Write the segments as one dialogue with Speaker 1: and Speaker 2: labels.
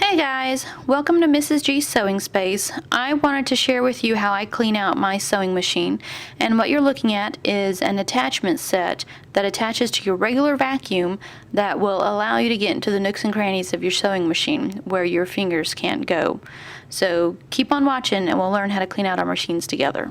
Speaker 1: Hey guys, welcome to Mrs. G's Sewing Space. I wanted to share with you how I clean out my sewing machine, and what you're looking at is an attachment set that attaches to your regular vacuum that will allow you to get into the nooks and crannies of your sewing machine where your fingers can't go. So keep on watching and we'll learn how to clean out our machines together.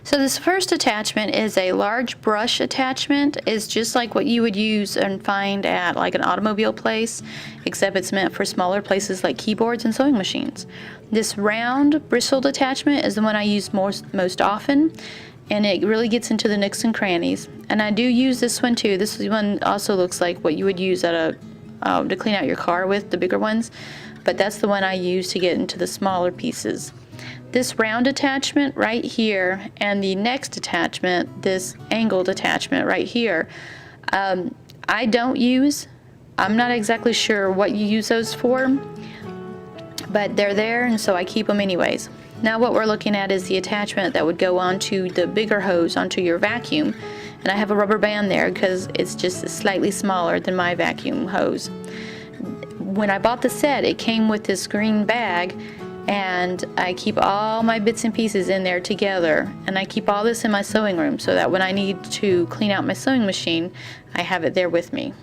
Speaker 1: So this first attachment is a large brush attachment. It's just like what you would use and find at like an automobile place, except it's meant for smaller places like keyboards and sewing machines. This round bristled attachment is the one I use most often, and it really gets into the nooks and crannies. And I do use this one too. This one also looks like what you would use at a to clean out your car with, the bigger ones, but that's the one I use to get into the smaller pieces. This round attachment right here and the next attachment, this angled attachment right here, I don't use. I'm not exactly sure what you use those for, but they're there, and so I keep them anyways. Now what we're looking at is the attachment that would go onto the bigger hose onto your vacuum, and I have a rubber band there because it's just slightly smaller than my vacuum hose. When I bought the set, it came with this green bag, and I keep all my bits and pieces in there together, and I keep all this in my sewing room so that when I need to clean out my sewing machine, I have it there with me.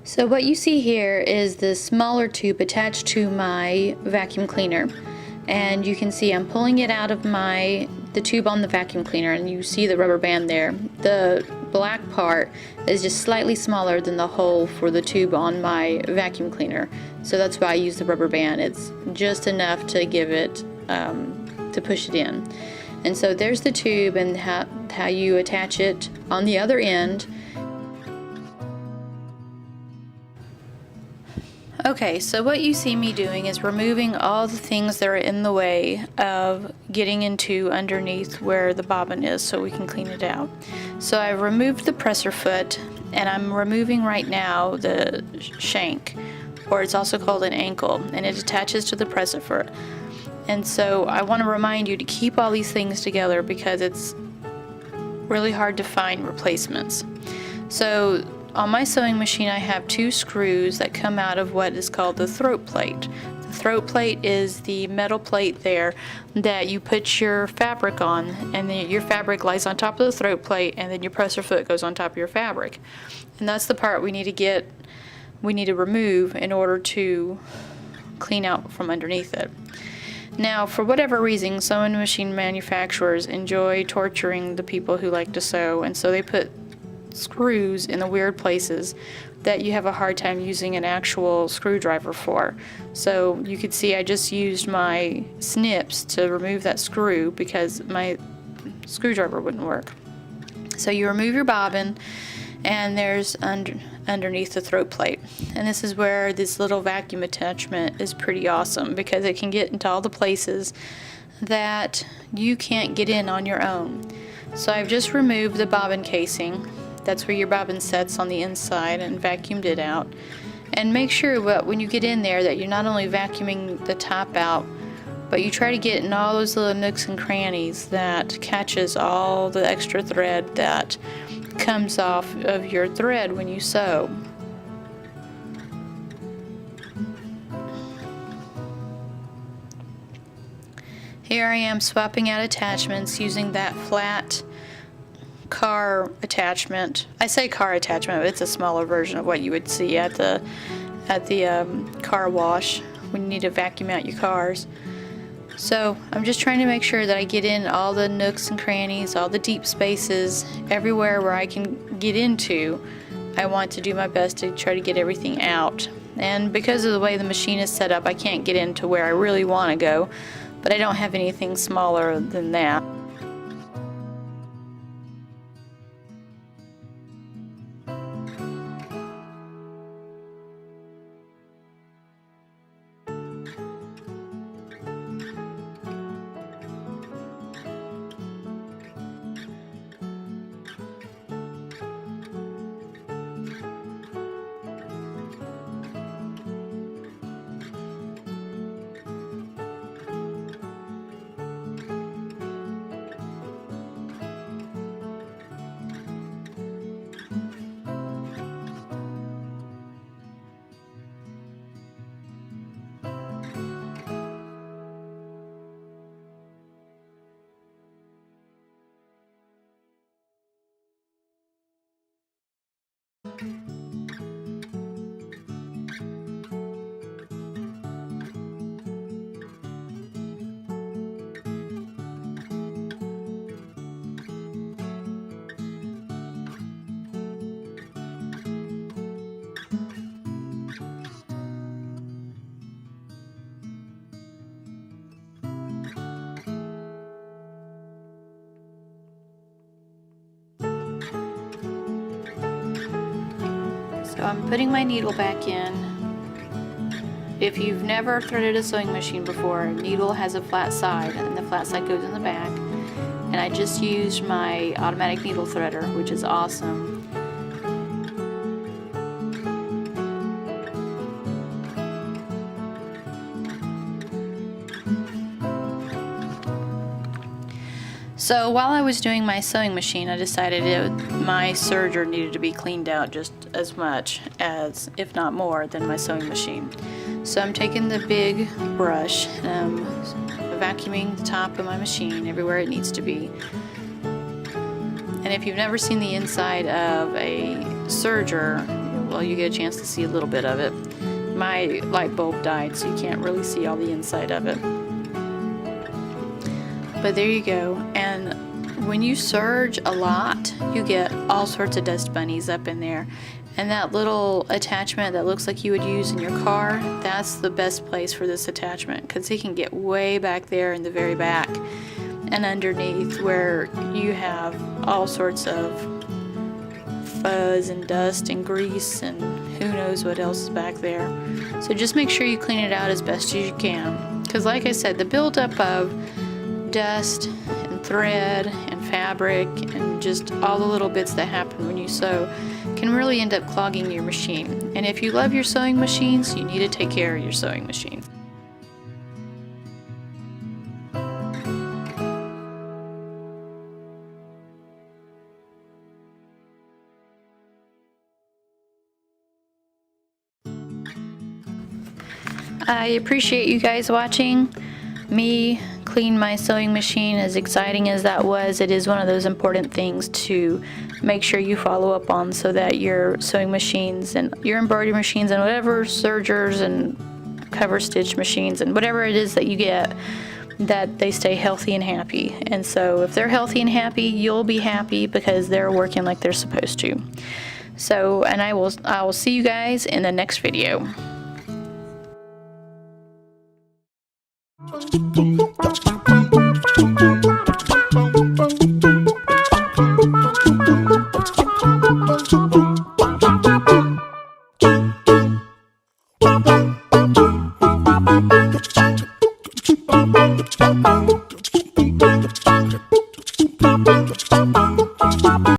Speaker 1: So what you see here is the smaller tube attached to my vacuum cleaner, and you can see I'm pulling it out of the tube on the vacuum cleaner, and you see the rubber band there. The black part is just slightly smaller than the hole for the tube on my vacuum cleaner, so that's why I use the rubber band. It's just enough to give it to push it in. And so there's the tube and how you attach it on the other end. Okay, so what you see me doing is removing all the things that are in the way of getting into underneath where the bobbin is so we can clean it out. So I've removed the presser foot, and I'm removing right now the shank, or it's also called an ankle, and it attaches to the presser foot. And so I want to remind you to keep all these things together because it's really hard to find replacements. So on my sewing machine, I have two screws that come out of what is called the throat plate. The throat plate is the metal plate there that you put your fabric on, and then your fabric lies on top of the throat plate, and then your presser foot goes on top of your fabric. And that's the part we need to remove in order to clean out from underneath it. Now, for whatever reason, sewing machine manufacturers enjoy torturing the people who like to sew, and so they put screws in the weird places that you have a hard time using an actual screwdriver for. So you could see I just used my snips to remove that screw because my screwdriver wouldn't work. So you remove your bobbin, and there's underneath the throat plate, and this is where this little vacuum attachment is pretty awesome because it can get into all the places that you can't get in on your own. So I've just removed the bobbin casing. That's where your bobbin sets on the inside, and vacuumed it out. And make sure when you get in there that you're not only vacuuming the top out, but you try to get in all those little nooks and crannies that catches all the extra thread that comes off of your thread when you sew. Here I am swapping out attachments using that flat car attachment. I say car attachment, but it's a smaller version of what you would see at the car wash when you need to vacuum out your cars. So I'm just trying to make sure that I get in all the nooks and crannies, all the deep spaces, everywhere where I can get into. I want to do my best to try to get everything out. And because of the way the machine is set up, I can't get into where I really want to go, but I don't have anything smaller than that. So I'm putting my needle back in. If you've never threaded a sewing machine before, a needle has a flat side and the flat side goes in the back. And I just used my automatic needle threader, which is awesome. So while I was doing my sewing machine, I decided my serger needed to be cleaned out just as much as, if not more, than my sewing machine. So I'm taking the big brush and I'm vacuuming the top of my machine everywhere it needs to be. And if you've never seen the inside of a serger, well, you get a chance to see a little bit of it. My light bulb died, so you can't really see all the inside of it. But there you go. And when you serge a lot, you get all sorts of dust bunnies up in there. And that little attachment that looks like you would use in your car, that's the best place for this attachment, because it can get way back there in the very back and underneath, where you have all sorts of fuzz and dust and grease and who knows what else is back there. So just make sure you clean it out as best as you can, because like I said, the buildup of dust and thread and fabric and just all the little bits that happen when you sew can really end up clogging your machine. And if you love your sewing machines, you need to take care of your sewing machine. I appreciate you guys watching me clean my sewing machine. As exciting as that was, it is one of those important things to make sure you follow up on, so that your sewing machines and your embroidery machines and whatever sergers and cover stitch machines and whatever it is that you get, that they stay healthy and happy. And so if they're healthy and happy, you'll be happy because they're working like they're supposed to. So, and I will see you guys in the next video.